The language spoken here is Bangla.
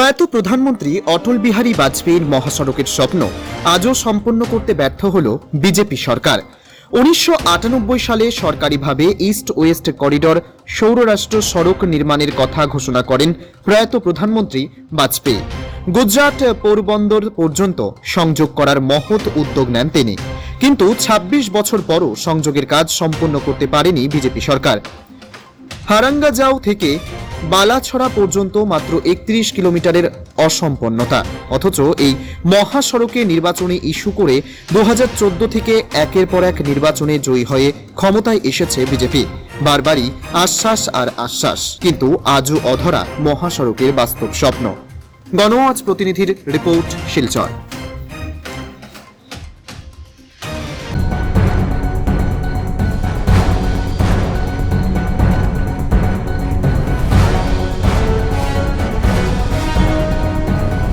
প্রয়াত প্রধানমন্ত্রী অটল বিহারী বাজপেয়ীর মহাসড়কের স্বপ্ন আজও সম্পন্ন করতে ব্যর্থ হল বিজেপি সরকার। 1998 সালে সরকারিভাবে ইস্ট ওয়েস্ট করিডর সৌররাষ্ট্র সড়ক নির্মাণের কথা ঘোষণা করেন প্রয়াত প্রধানমন্ত্রী বাজপেয়ী। গুজরাট পোরবন্দর পর্যন্ত সংযোগ করার মহৎ উদ্যোগ নেন তিনি, কিন্তু 26 বছর পরও সংযোগের কাজ সম্পন্ন করতে পারেনি বিজেপি সরকার। হারাঙ্গাজাও থেকে বালাছড়া পর্যন্ত মাত্র 31 কিলোমিটারের অসম্পন্নতা। অথচ এই মহাসড়কে নির্বাচনী ইস্যু করে 2014 থেকে একের পর এক নির্বাচনে জয়ী হয়ে ক্ষমতায় এসেছে বিজেপি। বারবারই আশ্বাস আর আশ্বাস, কিন্তু আজও অধরা মহাসড়কের বাস্তব স্বপ্ন। গণআওয়াজ প্রতিনিধির রিপোর্ট, শিলচর।